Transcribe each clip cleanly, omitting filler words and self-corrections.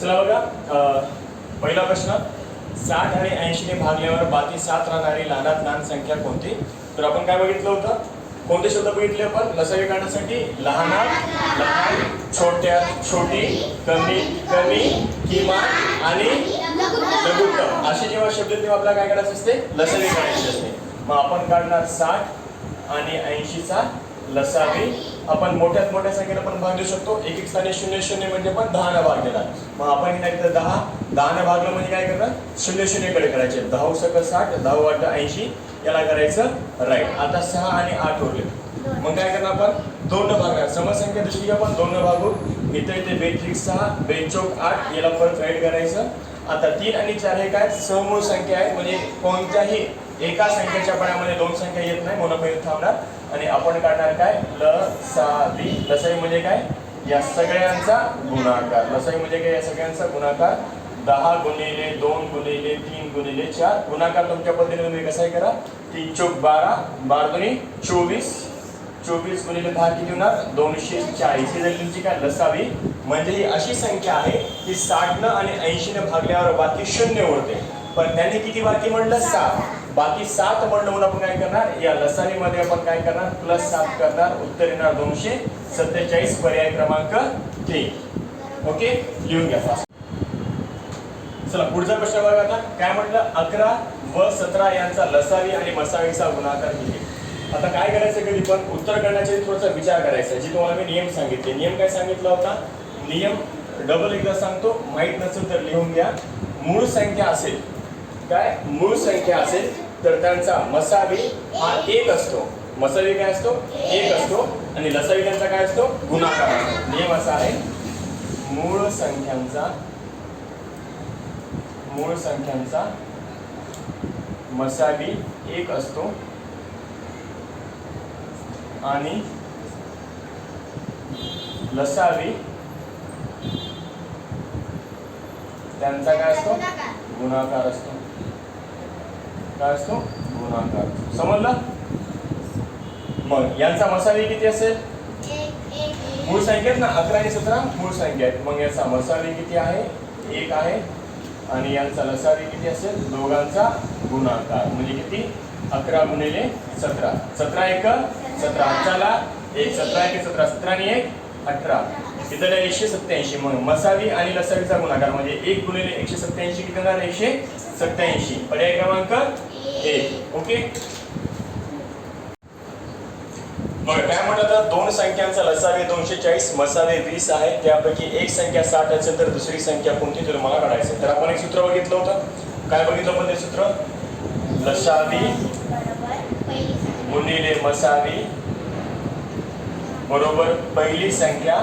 चला बघा, पहिला प्रश्न, 60 आणि 80 ने भागल्यावर बाकी 7 राहणारी लहानात लहान संख्या कोणती? तर आपण काय बघितलं होतं, कोणते शब्द बघितले आपण लसावी काढण्यासाठी? लहानात लहान, छोट्यात छोटी, कमीत कमी, किमान आणि लघुत्तम असे जेव्हा शब्द तेव्हा आपल्याला काय करायचं असते? लसावी काढायची असते. मग आपण काढणार 60 आणि 80 चा लसावी. आपण मोठ्यात मोठ्या संख्येला पण भाग देऊ शकतो. एक एक स्थानी 0 0 म्हणजे पण 10 ने भाग देणार. मग आपण हे नाही 10 ने भागलं म्हणजे काय करणार? 0 0 कडे करायचे. 10 सक 60, 10 वाट 80 याला करायचं राईट. आता 6 आणि 8 उरले. मग काय करणार आपण? 2 ने भागणार. समसंख्या दुसरी आपण 2 ने भागू. इथे इथे 2 6, 2 8 याला परत राईट करायचं. आता 3 आणि 4 हे काय? समूळ संख्या आहेत, म्हणजे कोणत्याही एका संख्येच्या पडामध्ये 2 संख्या येत नाही म्हणून आपण थांबणार. आणि आपण काढणार काय? लसावी. लसावी म्हणजे काय? या सगळ्यांचा गुणाकार. लसावी म्हणजे काय? या सगळ्यांचा गुणाकार. 10 गुणिले 2 गुणिले 3 गुणिले 4. गुणाकार तुमच्या पद्धतीने तुम्ही कसाही करा. 3 चौक 12, 12 दुनी 24, 24 गुणिले 10 किती होणार? 240. ही झाली तुमची काय? लसावी. म्हणजे ही अशी संख्या आहे की 60 न आणि 80 ने भागल्यावर बाकी 0 उरते. पण त्याने किती बाकी म्हणलं? 7. बाकी 7 म्हणलं म्हणून आपण काय करणार? या लसावी मध्ये आपण काय करणार? +7 करणार. उत्तर येणार 247. पर्याय क्रमांक 3. ओके, लिहून घ्या फास्ट. चला पुढचा प्रश्न बघा. आता काय म्हटलं? 11 व 17 यांचा लसावी आणि मसावीचा गुणाकार किती? आता काय करायचं? कधी पण उत्तर करण्याच्या थोडासा विचार करायचा. जी तुम्हाला मी नियम सांगितले. नियम काय सांगितला होता? नियम डबल एकदा सांगतो, माहित नसेल तर लिहून घ्या. मूळ संख्या असेल, काय मूळ संख्या असेल तर त्यांचा मसावी हा 1 असतो. मसावी काय असतो? 1 असतो. आणि लसावी त्यांचा काय असतो? गुणाकार असतो. नियम असा आहे, मूळ संख्यांचा मसावी 1 असतो आणि लसावी त्यांचा काय असतो? गुणाकार असतो. काय असतो? गुणाकार. समजलं? मग यांचा मसावी किती असेल? मूळ संख्या आहेत ना, 11 आणि 17 मूळ संख्या आहेत. मग याचा मसावी किती आहे? 1 आहे. आणि यांचा लसावी किती असेल? दोघांचा गुणाकार म्हणजे किती? 11 गुणिले 17. 17 1 17. चला 1 17 1 17. 17 आणि 1 18. इथं 187. मग मसावी आणि लसावीचा गुणाकार म्हणजे 1 गुणिले 187 किती होणार? 187. पर्याय क्रमांक 1. ओके. मग काय म्हटलं तर 2 संख्यांचा लसावी 240, मसावी 20 आहे. त्यापैकी एक संख्या 60 असेल तर दुसरी संख्या कोणती तर मला काढायचं. तर आपण एक सूत्र बघितलं होतं. काय बघितलं आपण ते सूत्र? लसावी गुणिले मसावी बरोबर पहिली संख्या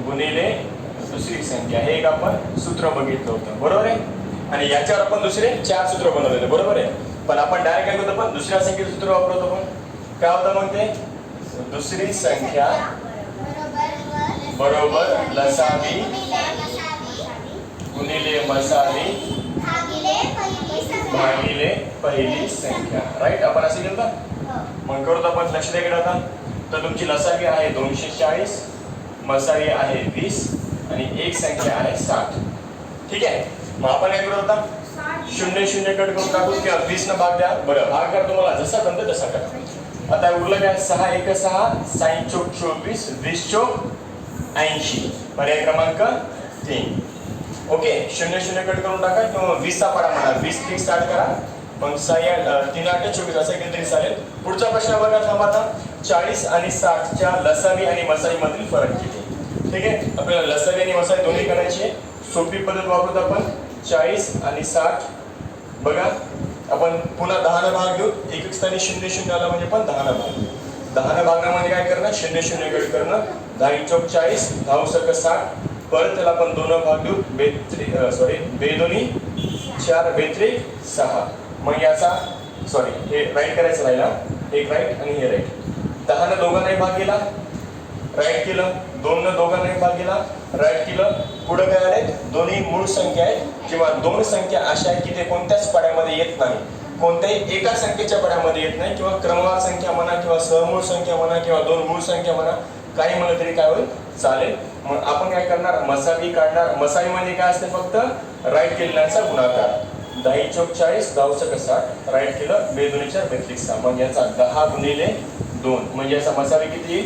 गुणिले दुसरी संख्या. हे एक आपण सूत्र बघितलं होतं, बरोबर आहे. आणि याच्यावर आपण दुसरे 4 सूत्र बनवलेले, बरोबर आहे. पण आपण डायरेक्ट काय करतो? पण दुसऱ्या संख्येचं सूत्र वापरतो. पण काय होतं मग ते? दुसरी संख्या बरोबर लसावी गुणिले मसावी भागिले पहिली संख्या. राईट, आपण असं केलं का? मग करतो आपण. लक्ष द्या इकडे आता. तर तुमची लसावी आहे 240, मसावी आहे 20 आणि एक संख्या आहे 60. ठीक आहे. मग आपण काय करतो आता? 0 0 कट करून टाकू किंवा 20 न भाग द्या. बरं, भाग करा तुम्हाला जसा जमतं तसा करा. आता उरलं काय? 6 1 6, 6 चौक 24, 20 चौक 80. पर्याय क्रमांक 3. ओके. 0 0 कट करून टाका किंवा 20 चा पाडा म्हणा. 20 3 स्टार्ट करा. मग 6 3 8 24 असं केलं तरी चालेल. पुढचा प्रश्न बघा. थांबा आता. 40 आणि 60 च्या लसावी आणि मसावी मधील फरक किती? ठीक आहे. आपल्याला लसावी आणि मसावी दोन्ही करायची आहे. सोपी पद्धत वापरतो आपण. 40 आणि 60 बघा, आपण पुन्हा 10 ने भाग देऊ. एक एक स्थानी 0 0 आला म्हणजे पण 10 ने भाग. 10 ने भागण्यामध्ये काय करणार? 0 0 कट करणं. 10 चौक 40, 10 सक 60. परत त्याला आपण 2 ने भाग देऊ. 2 दोन्ही 4, 2 6. मग याचा हे राईट करायचं राहिला. एक राईट आणि हे राईट. 10 ने दोघांनाही भाग केला, राईट केलं. 2 ने दोघांनाही भाग केला, राईट केलं. पुढे काय आले? दोन्ही मूळ संख्या आहेत किंवा 2 संख्या अशा आहेत की ते कोणत्याच पाड्यामध्ये येत नाही. कोणत्याही एका संख्येच्या पाड्यामध्ये येत नाही. किंवा क्रमवार संख्या म्हणा किंवा सहमूळ संख्या म्हणा किंवा 2 मूळ संख्या म्हणा, काही म्हणलं तरी काय होईल, चालेल. मग आपण काय करणार, मसावी काढणार. मसावी मध्ये काय असते, फक्त राईट केलेल्यांचा गुणाकार. 10 चौक 40, 10 60, राईट केलं, 2 2 4 32. मग याचा 10 गुणिले 2 म्हणजे याचा मसावी किती,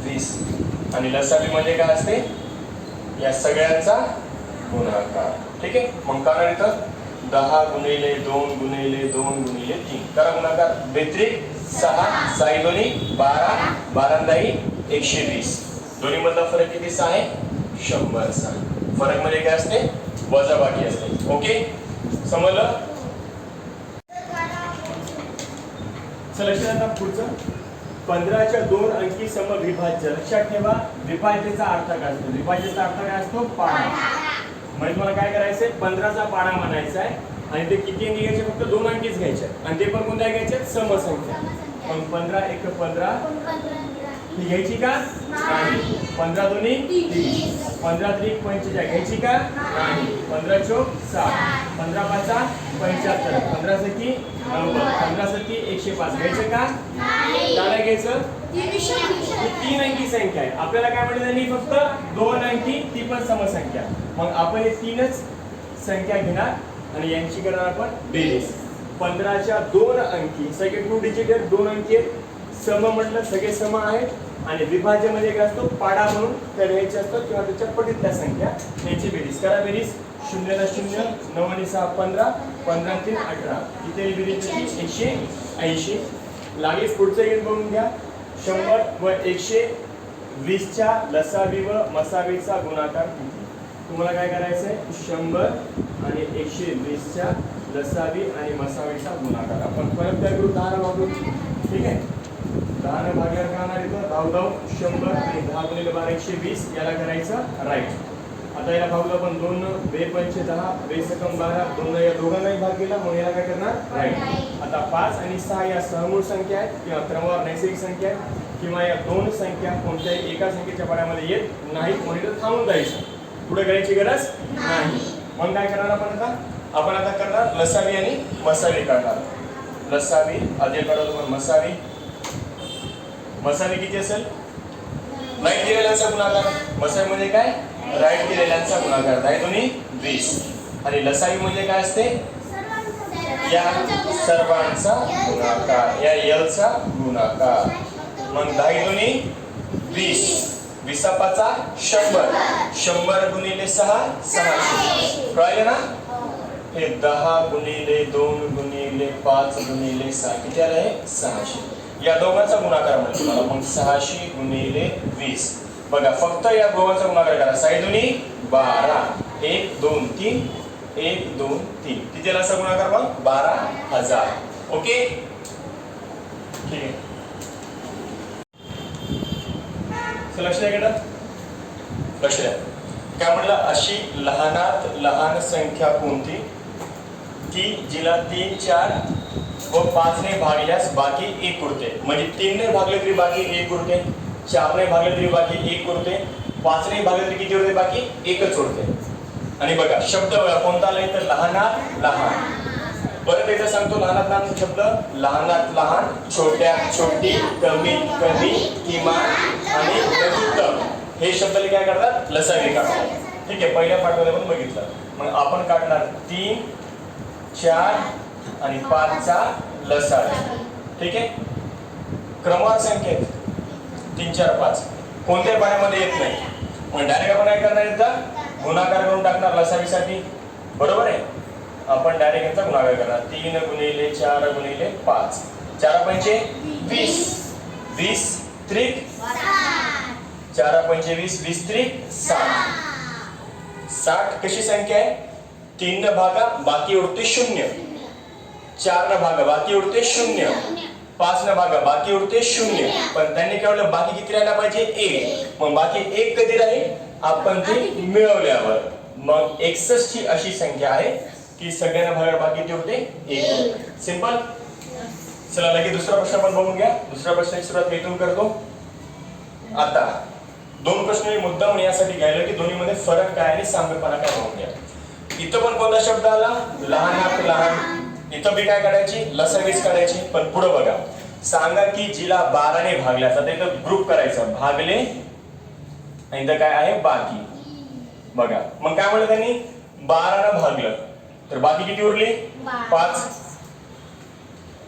20. आणि लसावी मध्ये काय असते, या सगळ्यांचा गुणाकार. ठीक आहे. मग काय इथं 10 गुणिले 2 गुणिले 2 गुणिले 3 करा गुणाकार. 32 6 6 दोन्ही 12 12 दाई 120. दोन्ही मधला फरक किती, 6 आहे, 100. फरक मध्ये काय असते, वजाबाकी असते. ओके, समजलं. चला लक्षात आता पुढचं 15च्या 2 अंकी समविभाज्य. लक्षात ठेवा विभाज्याचा अर्थ काय असतो, विभाज्याचा अर्थ काय असतो, पाडा. म्हणजे तुम्हाला काय करायचंय, 15चा पाडा म्हणायचा आहे आणि ते किती अंकी घ्यायचे, फक्त 2 अंकीच घ्यायचे आणि ते पण कोणत्या घ्यायचे, समसंख्या. मग 15 1 15 ही घ्यायची का, नाही. 15 दोन्ही 30, 15 3 45 घ्यायची का, नाही. 15 चौक 60, 15 5 75, 15 सकी 90, 15 सकी 105 घ्यायचं का, काय घ्यायचं, ही 3 अंकी संख्या आहे. आपल्याला काय म्हटलं त्यांनी, फक्त 2 अंकी, ती पण समसंख्या. मग आपण हे 3च संख्या घेणार आणि यांची करणार आपण बेरीज. 15च्या 2 अंकी, सगळे 2 डिजिट आहेत, 2 अंकी आहेत. सम म्हटलं सगळे सम आहेत आणि विभाज्यामध्ये काय असतो, पाडा म्हणून त्या घ्यायचे असतात किंवा त्याच्या पटीतल्या संख्या, यांची बेरीज करा. बेरीज 0 ला 0, 9 आणि 6 15, 15 आणि 3 18, इथे बेरीज 180. लागेच पुढचं एक बघून घ्या. 100 व 120 च्या लसावी व मसावीचा गुणाकार किती. तुम्हाला काय करायचंय, 100 आणि 120 च्या लसावी आणि मसावीचा गुणाकार. आपण परत काय करू, 10 वापरू. ठीक आहे, 10 ने भागल्यावर काय होणार, इथं 10 10 100 आणि 10 गुणिले 12 120. याला करायचं राईट. आता याला भागलं आपण 2 2 5 10 2 सकम 12, 2 या दोघांनाही भाग केला म्हणून याला काय करणार, राईट. आता 5 आणि 6 या सहमूळ संख्या आहेत किंवा क्रमवार नैसर्गिक संख्या आहेत किंवा या 2 संख्या कोणत्याही एका संख्येच्या पाड्यामध्ये येत नाहीत म्हणून इथं थांबून जायचं, पुढे करायची गरज नाही. मग काय करणार आपण आता करणार लसावी आणि मसावी काढणार. लसावी आधी काढतो पण मसावी. मसावी किती असेल, राईट दिलेल्यांचा गुणाकार. मसावी म्हणजे काय, राईट दिलेल्यांचा गुणाकार. 10 दोन्ही 20 आणि लसावी म्हणजे काय असते, या सर्वांचा गुणाकार, या एलचा गुणाकार. मग 10 दोन्ही 20, 20 5 100, 100 गुणिले 6 600. कळलं ना. हे 10 गुणिले 2 गुणिले 5 गुणिले 6 किती आलं आहे, 600. या दोघांचा गुणाकार म्हणजे तुम्हाला मग 600 गुणिले 20. बघा फक्त या दोघांचा गुणाकार करा. 6 दोन्ही 12, 1 2 3, 1 2 3 किती आला असा गुणाकार, मग 12,000. ओके, ठीक आहे. लक्ष द्या इकडं, लक्ष द्या. काय म्हटलं, अशी लहानात लहान संख्या कोणती की जिला 3 4 व 5 ने भागल्यास बाकी 1 उरते. म्हणजे 3 ने भागले तरी बाकी 1 उरते, 4 ने भागले तरी बाकी 1 उरते, 5 ने भागले तरी किती उरते, बाकी 1च उरते. आणि बघा शब्द बघा कोणता आलाय तर लहानात लहान. परत एकदा सांगतो, लहानात लहान शब्द, लहानात लहान, छोट्यात छोटी, कमीत कमी, किमान आणि लघुत्तम हे शब्द काय करतात, लसावी काढतात. ठीक आहे, पहिल्या पाठामध्ये पण बघितलं. मग आपण काढणार 3 4 आणि 5 चा लसावी. ठीक आहे, क्रमवार संख्येत 3 4 5 कोणत्याही पाण्यामध्ये येत नाही. मग डायरेक्ट आपण काय करणार, एकदा गुणाकार करून टाकणार लसावीसाठी. बरोबर आहे, आपण डायरेक्ट याचा गुणाकार करणार. 3 गुणिले 4 गुणिले 5, 4 पंचे 20, 20 त्रिक 4 पंचे 20, 20 त्रिक 60. 60 कशी संख्या आहे, 3 न भागा बाकी उरते 0, 4 न भागा बाकी उरते 0, 5 न भागा बाकी उरते 0. पण त्यांनी काय म्हटलं, बाकी किती राहायला पाहिजे, 1. मग बाकी 1 कधी राहील, आपण ते मिळवल्यावर. मग 61 ही अशी संख्या आहे की सगळ्यांना भागाला बाकी किती उरते, 1. सिंपल. चला लगेच दुसरा प्रश्न पण बघून घ्या. दुसऱ्या प्रश्नाची सुरुवात मी इथून करतो. आता 2 प्रश्न मी मुद्दाम यासाठी घ्यायला की दोन्हीमध्ये फरक काय आणि साम्यपणा काय बघून घ्या. इथं पण कोणता शब्द आला, लहानात लहान. इथं बी काय काढायची, लसावीच काढायची. पण पुढे बघा, सांगा की जिला 12 ने भागल्यास. आता इथं ग्रुप करायचं, भागले आणि इथं काय आहे बाकी. बघा मग काय म्हणलं त्यांनी, 12 ने भागलं तर बाकी किती उरली 5.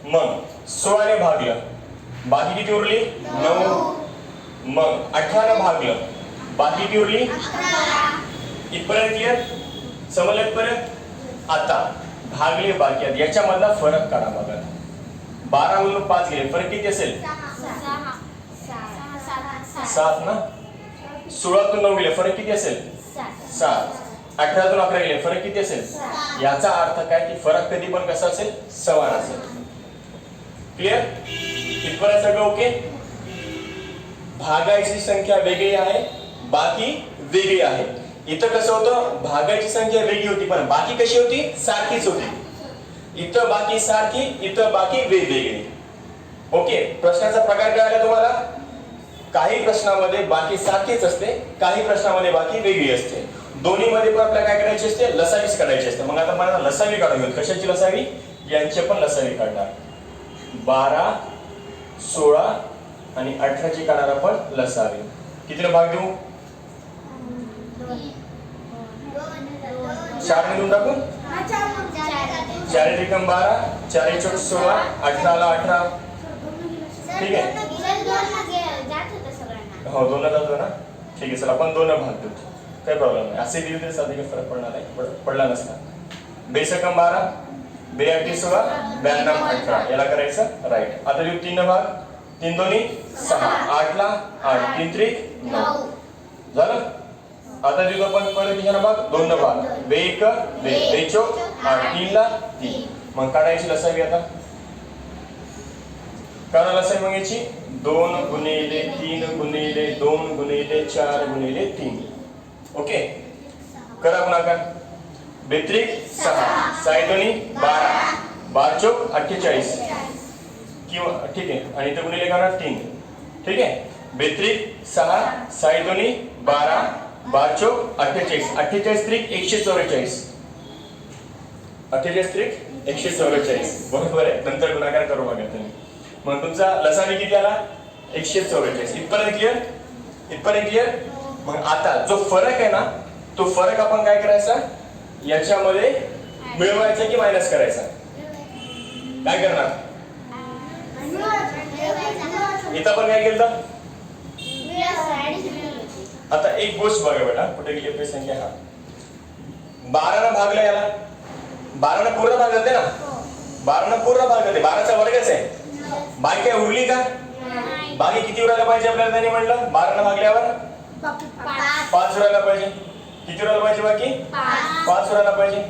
मग 16 ने भागलं बाकी किती उरली 9. मग 18 ने भागलं बाकी किती उरली 11. इथपर्यंत क्लिअर, समजलं इथपर्यंत. आता भागले बाकी आहेत, याच्यामधला फरक काढा. बघा 12 मधून 5 गेले, फरक किती असेल 7 ना. 16 तून 9 गेले, फरक किती असेल 7. 18 तून 11 गेले, फरक किती असेल. याचा अर्थ काय की फरक कधी पण कसा असेल समान असेल. क्लिअर, इथपर्यंत सगळं ओके. भागायची संख्या वेगळी आहे, बाकी वेगळी आहे. इथं कसं होतं, भागायची संख्या वेगळी होती पण बाकी कशी होती सारखीच होती. इथं बाकी सारखी, इथं बाकी वेगवेगळी. ओके, प्रश्नाचा प्रकार कळाला तुम्हाला. काही प्रश्नामध्ये बाकी सारखीच असते, काही प्रश्नामध्ये बाकी वेगळी असते. दोन्ही मध्ये पण आपल्याला काय करायची असते, लसावीच काढायची असते. मग आता मला लसावी काढूया. कशाची लसावी, यांचे पण लसावी काढणार. 12, 16 आणि 18 ची काढणार आपण लसावी. कितीला भाग देऊ, 4 ने देऊन टाकू. 4 त्रिकम 12, 4 चौक 16, 18 ला 18. ठीक आहे, हो 2 जातो ना. ठीक आहे, चला आपण 2 भाग देऊ, काही प्रॉब्लेम नाही. असे दिले तरी साधे काही फरक पडणार नाही, पडला नसता. 2 एकम 12, 2 8 16, 92 18 याला करायचं राईट. आता देऊ 3 भाग, 3 दोन्ही 6, 8 ला 8, 3 त्रिक 9 झालं. आता देऊ आपण परत किती भाग, 2 भाग, 2 1 2, 2 चौक 8, 3 ला 3. मग काढायची लसावी. आता काढा लसावी. मग याची 2 गुणिले 3 गुणिले 2 गुणिले 4 गुणिले 3. ओके, करा गुणाकार. 2 त्रिक 6, 6 दोन्ही 12, 12 चौक 48 किंवा ठीक आहे, आणि इथे गुणिले करणार 3. ठीक आहे, 2 त्रिक 6, 6 दोन्ही 12, 12 चौक 48, 48 त्रिक 144, 48 त्रिक 144 बरोबर आहे. नंतर गुणाकार करू बघा तुम्ही. मग तुमचा लसावी किती आला 144. इथपर्यंत क्लिअर, इथपर्यंत क्लिअर. मग आता जो फरक आहे ना, तो फरक आपण काय करायचा, याच्यामध्ये मिळवायचा की मायनस करायचा. काय करणार, इथं आपण काय केलं. आता एक गोष्ट बघा बेटा, कुठे गेली आपली संख्या. हा 12 ने भागलं याला, 12 ने पूर्ण भाग जाते ना, 12 ने पूर्ण भाग जाते, 12 चा वर्गच आहे. बाकी काय उरली का, बाकी किती उरायला पाहिजे आपल्याला. त्यांनी म्हटलं 12 ने भागल्यावर 5 उरायला पाहिजे. किती उरायला पाहिजे बाकी 5 उरायला पाहिजे,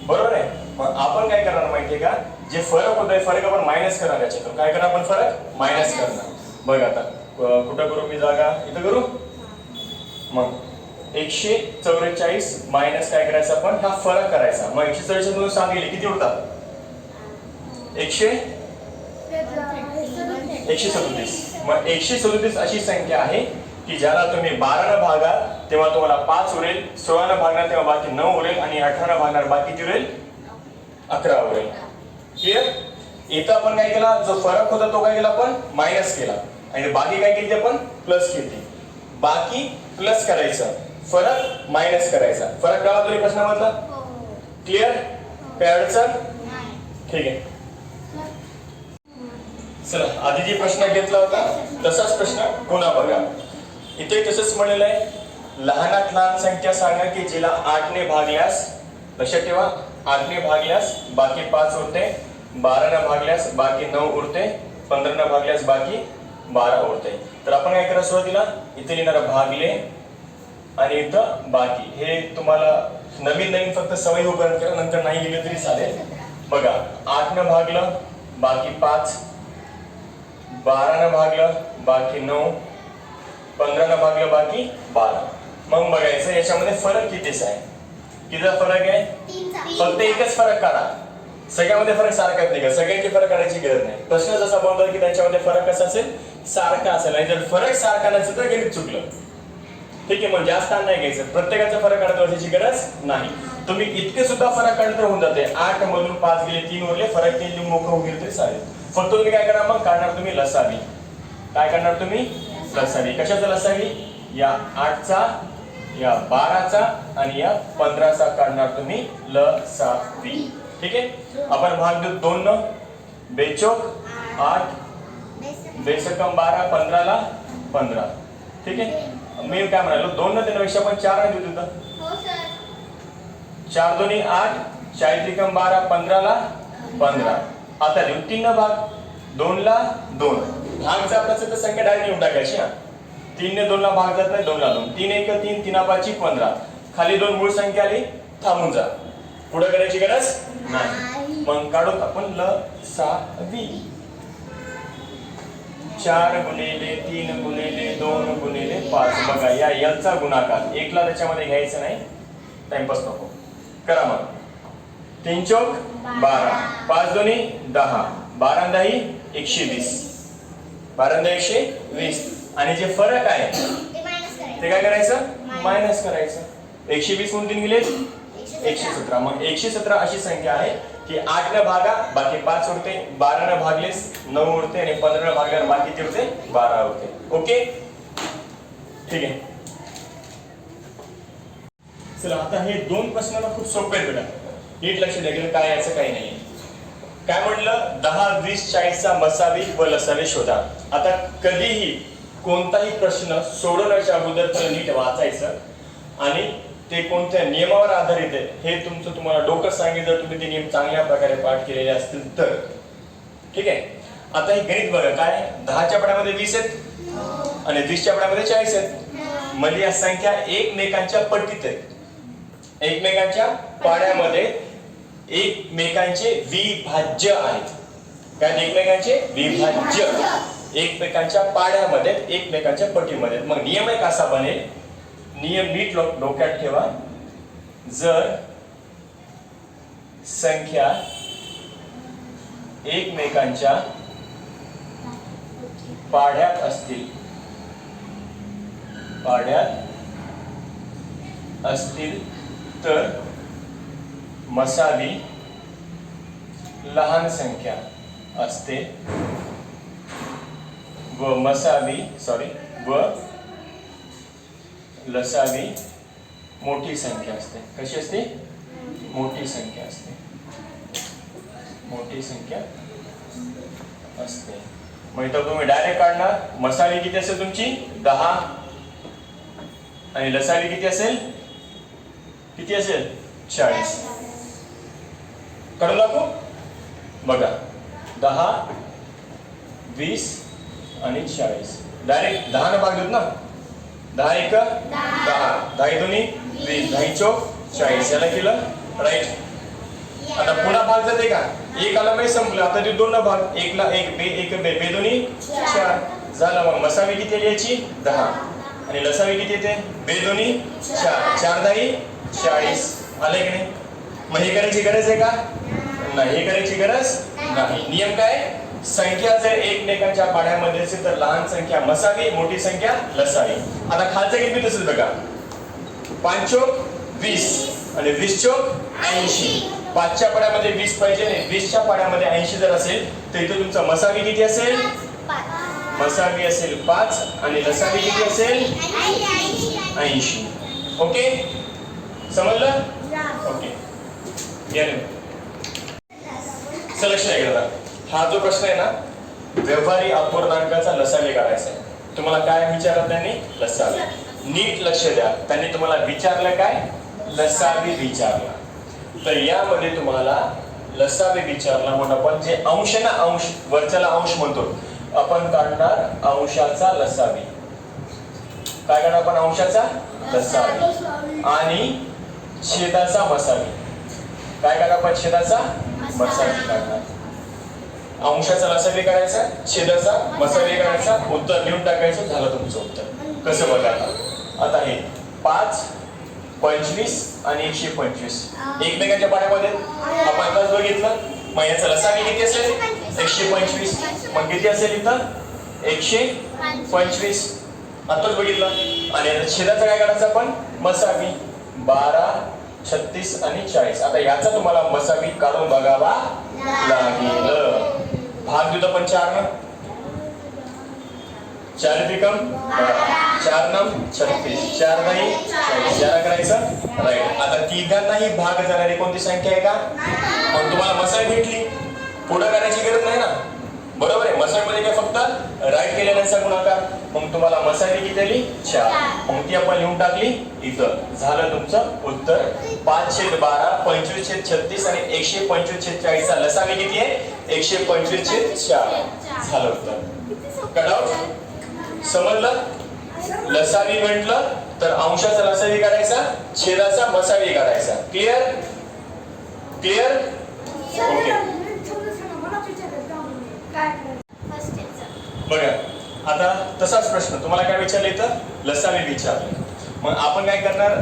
बरोबर आहे. मग आपण काय करणार माहितीये का, जे फरक होतोय फरक आपण मायनस करणार. याच्यातून काय करणार आपण, फरक मायनस करणार. बघ आता कुठं करू मी जागा, इथं करू. मग 144 मायनस काय करायचं आपण, हा फरक करायचा. मग 144 मधून 7 गेले, किती उरतात 137. मग 137 अशी संख्या आहे की ज्याला तुम्ही 12 ने भागाल तेव्हा तुम्हाला 5 उरेल, 16 ने भागणार तेव्हा बाकी 9 उरेल, आणि 18 ने भागणार बाकी किती उरेल 11 उरेल. क्लिअर. इथं आपण काय केला, जो फरक होता तो काय केला आपण मायनस केला, आणि बाकी काय केली आपण प्लस केली. बाकी प्लस करायचं, फरक मायनस करायचा. फरक कळला तुला प्रश्नामधला. क्लिअर, काय अडचण. ठीक आहे, चला आधी जी प्रश्न घेतला होता तसाच प्रश्न पुन्हा बघा. इथे तसंच म्हणलेलं आहे, लहानात लहान संख्या सांगा की जिला 8 ने भागल्यास, लक्षात ठेवा 8 ने भागल्यास बाकी 5 उरते, 12 ने भागल्यास बाकी 9 उरते, 15 ने भागल्यास बाकी 12 उरते. तर आपण काय करा, सुरुवातीला इथे लिहिणार भागले आणि इथं बाकी. हे तुम्हाला नवीन नवीन फक्त सवय होईपर्यंत करा, नंतर नाही लिहिलं तरी चालेल. बघा 8 ने भागलं बाकी 5, 12 ने भागलं बाकी 9, 15 ने भागलं बाकी 12. मग बघायचं याच्यामध्ये फरक कितीच आहे, कितीचा फरक आहे, फक्त एकच फरक काढा. सगळ्यामध्ये फरक सारखाच नाही का, सगळ्यांचे फरक काढायची गरज नाही. प्रश्न जसा बनवला की त्यांच्यामध्ये फरक कसा असेल, सारखा असेल. आणि जर फरक सारखा नसेल तर गणित चुकलं. ठीक आहे, मग जास्त नाही घ्यायचं, प्रत्येकाचा फरक काढत बसायची गरज नाही. तुम्ही इतके सुद्धा फरक काढले तर होऊन जाते. 8 मधून 5 गेले, 3 उरले, फरक 3 मोकळं होऊन गेले तरी चालेल. फक्त तुम्ही काय करा मग काढणार तुम्ही लसावी. काय करणार तुम्ही लसावी. कशाचा लसावी? या 8चा, या 12चा आणि या 15चा काढणार तुम्ही लसावी. ठीक आहे. आपण भाग देऊ 2 न. बेचोक 8, बेसकम 12, 15 ला 15. ठीक आहे. मी काय म्हणालो 2 न देण्यापेक्षा आपण 4 न देऊ तिथं. 4 दोन्ही 8, 4 त्रिकम 12, 15 ला 15. आता देऊ 3 न भाग. 2 ला 2. भाग जात असेल तर संख्या डायरेक्ट लिहून टाकायची. 3 ने 2 ला भाग जात नाही. 2 ला 2. 3 1 3, 3 5 15. खाली 2 मूळ संख्या आली, थांबून जा. पुढे करायची गरज नाही. मग काढून आपण लसावी. 4 गुणिले 3 गुणिले 2 गुणिले 5. बघा या एलचा गुणाकार 1 ला त्याच्यामध्ये घ्यायचं नाही. टाइमपास नको करा. मग 3 चौक 12, 5 दोन्ही 10, 12 10 120, 12 120. आणि जे फरक आहे ते काय करायचं? मायनस करायचं. 120 म्हणून 3 गेले 117. मग 117 अशी संख्या आहे की 8 न भागा बाकी 5 उरते, 12 न भागलेस 9 उरते आणि 15 न भागल्यावर बाकी किती उरते? 12 उरते. ओके ठीक आहे. चला आता हे 2 प्रश्नाला खूप सोपे आहेत बेटा. नीट लक्ष द्या की काय याचं काही नाही. काय म्हटलं 10 20 40 चा मसावी व लसावी शोधा. आता कधीही कोणताही प्रश्न सोडवण्याच्या अगोदर त्याला नीट वाचायचं आणि ते कोणत्या नियमावर आधारित आहे हे तुमचं तुम्हाला डोकं सांगेल जर तुम्ही ते नियम चांगल्या प्रकारे पाठ केलेले असतील तर. ठीक आहे. आता हे गणित बघा काय 10च्या पडामध्ये 20 आहेत आणि 20च्या पडामध्ये 40 आहेत. म्हणजे या संख्या एकमेकांच्या पट्टीत आहेत, एकमेकांच्या पाड्यामध्ये एकमेकांचे विभाज्य आहेत. काय एकमेकांचे विभाज्य, एकमेकांच्या पाड्यामध्ये एकमेकांच्या पट्टीमध्ये. मग नियम एक असा बनेल, नियम नीट डोक्यात ठेवा. जर संख्या एकमेकांच्या पाड्यात असतील, तर मसावी लहान संख्या असते व लसावी मोठी संख्या असते. कशी असते? मोठी संख्या असते. मोठी संख्या असते. मग इथं तुम्ही डायरेक्ट काढणार. मसावी किती असेल तुमची? 10 आणि लसावी किती असेल? किती असेल? 40. काढून दाखवू बघा. 10 20 आणि 40. डायरेक्ट 10 न भाग देत ना. 10 1 10, 10 दोन्ही 20, 10 चौक 40. याला केलं राईट. आता पुन्हा भाग जाते का? 1 आला नाही संपलं. आता ते 2 भाग. 1 ला 1 बे 1 बे बे दोन्ही 4 झालं. मग मसावी किती आली याची? 10 आणि लसावी किती येते? बे दोन्ही 4, 4 10 40. आले की नाही? मग हे करायची गरज आहे का? नाही, हे करायची गरज नाही. नियम काय? संख्या जर एकमेकांच्या पाड्यामध्ये असेल तर लहान संख्या मसावी, मोठी संख्या लसावी. आता खालचं गणित तसंच बघा. 5 चौक 20 आणि 20 चौक 80. 5च्या पाड्यामध्ये 20 पाहिजे आणि 20च्या पाड्यामध्ये 80 जर असेल तर इथे तुमचा मसावी किती असेल? मसावी असेल 5 आणि लसावी किती असेल? 80. ओके समजलं? ओके लक्ष द्या. हा जो प्रश्न आहे ना, व्यवहारी अपूर्णांकाचा लसावी काढायचा आहे. तुम्हाला काय विचारलं त्यांनी? लसावी. नीट लक्ष द्या. त्यांनी तुम्हाला विचारलं काय? लसावी विचारला. तर यामध्ये तुम्हाला लसावी विचारला म्हणून आपण जे अंश ना, अंश वरच्याला अंश म्हणतो, आपण काढणार अंशाचा लसावी. काय काढणार आपण? अंशाचा लसावी. आणि छेदाचा मसावी. काय काढणार आपण? छेदाचा मसावी काढणार. अंशाचा लसावी करायचा, छेदाचा मसावी करायचा, उत्तर लिहून टाकायचं. झालं तुमचं उत्तर. कसं बघा आता हे 5 25 आणि 125 एकमेकांच्या पाड्यामध्ये आपण आताच बघितलं. मग याचा लसावी किती असेल? 125. मग किती असेल इथं? 125 आताच बघितलं. आणि छेदाचा काय करायचं आपण? मसावी. 12 36 आणि 40. आता याचा तुम्हाला मसावी काढून बघावा लागेल. भाग देऊ आपण 4 न 4 त्रिकम 4 नम 36 4 नाही 40 याला करायचं राईट. आता तिघांनाही भाग जाणारी कोणती संख्या आहे का? मग तुम्हाला मसाई भेटली, पुढे करायची गरज नाही ना, बरोबर आहे. मसाईमध्ये काय फक्त राईट केल्यानंतर गुणाकार. मग तुम्हाला मसाई किती आली 4, मग ती आपण लिहून टाकली इथं. झालं तुमचं उत्तर 5/12 25/36 आणि 125/40 चा लसावी किती आहे 125/4 झालं उत्तर. कळालं? समजलं? लसावी म्हटलं तर अंशाचा लसावी काढायचा, छेदाचा मसावी काढायचा. क्लिअर? क्लिअर? ओके. बघा आता तसाच प्रश्न तुम्हाला काय विचारलं इथं लसावी विचारले. मग आपण काय करणार,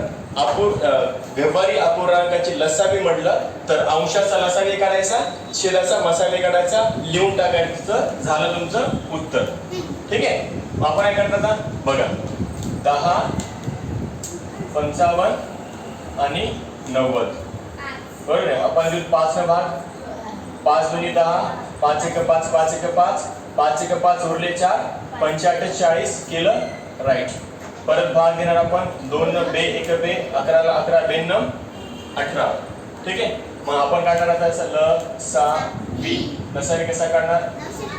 व्यवहारी अपूर्णांकाची लसावी म्हटलं तर अंशाचा लसावी काढायचा, छेदाचा मसावी काढायचा, लिहून टाकायचं. झालं तुमचं उत्तर. ठीक आहे. मग आपण काय करणार आता बघा 10 55 आणि 90 बरोबर आहे. आपण 5 न भाग 5 दुनी 10 5 1 5 5 1 5 5 1 5 उरले 4 85 40 केलं राईट. परत भाग देणार आपण 2 न बे 1 बे 11 ला 11 2 न 18. ठीक आहे. मग आपण काढणार आता लसावी. लसावी कसा काढणार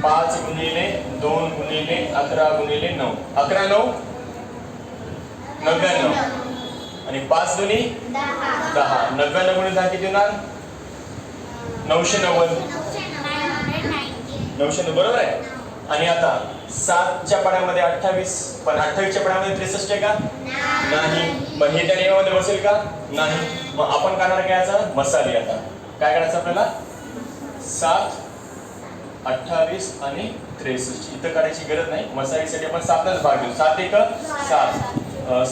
5 गुणिले 2 गुणिले 11 गुणिले 9 11 9 99 आणि 5 दुनी 10 99 गुणिले 10 किती होणार 990 990 बरोबर आहे. आणि आता 7 च्या पाड्यामध्ये 28 पण 28 च्या पाड्यामध्ये 63 आहे का नाही. मग हे त्या नियमामध्ये बसेल का नाही. मग आपण काढणार काय याचा मसाली. आता काय करायचं आपल्याला 7 28 आणि 63 इथं काढायची गरज नाही. मसालीसाठी आपण 7च भाग देऊ. 7 1 7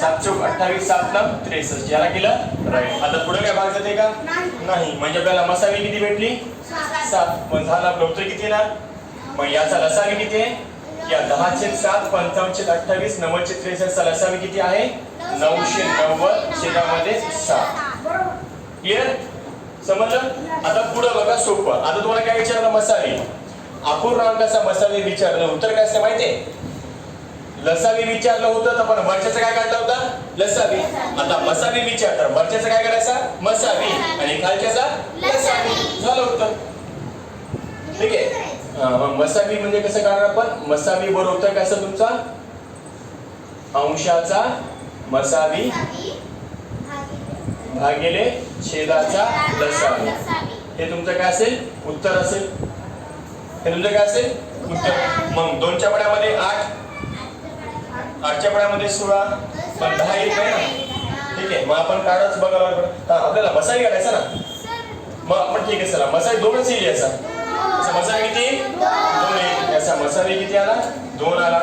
7 चौक 28 7 9 63 याला केलं राईट. आता पुढे काय भाग जाते का नाही. म्हणजे आपल्याला मसाली किती भेटली 7. पण झालं आपलं उत्तर किती येणार. मग याचा लसावी किती आहे या 10/7 55/28 90/63 चा लसावी किती आहे 990 छेदामध्ये 7. क्लिअर? समजलं? आता पुढे बघा सोपं. आता तुम्हाला काय विचारलं मसावी अपूर्णांकाचा मसावी विचारलं. उत्तर काय असतं माहितीये लसावी विचारलं होतं तर पण वरच्याचं काय काढलं होता लसावी. आता मसावी विचारलं वरच्याचं काय करायचा मसावी आणि खालच्याचा लसावी. झालं उत्तर. ठीक आहे. मसावी म्हणजे कसं काढणार आपण मसावी बरोबर काय असं तुमचा अंशाचा मसावी भागिले छेदाचा लसावी. हे तुमचं काय असेल उत्तर असेल. हे तुमचं काय असेल उत्तर. मग 2 च्या पाड्यामध्ये 8 8 च्या पाड्यामध्ये 16 पण 10 येत नाही ना. ठीक आहे. मग आपण काढाच बघा आपल्याला मसावी काढायचा ना. मग आपण ठीक आहे चला मसावी 2च येईल याचा. मसावी किती 2 येईल. याचा मसावी किती आला 2 आला.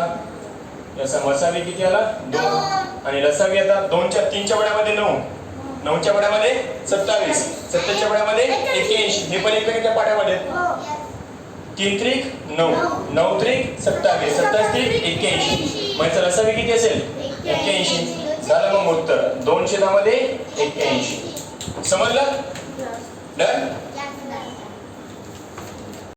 याचा मसावी किती आला 2 आणि लसावी आता 2 च्या 3 च्या पाड्यामध्ये 9 9 च्या पाड्यामध्ये 27 27 च्या पाड्यामध्ये 81. हे पण एकमेकांच्या पाड्यामध्ये 3 त्रिक 9 9 त्रिक 27 27 त्रिक 81. मग याचा लसावी किती असेल 81. झालं मग उत्तर 2 छेदामध्ये 81. समजलं? डन.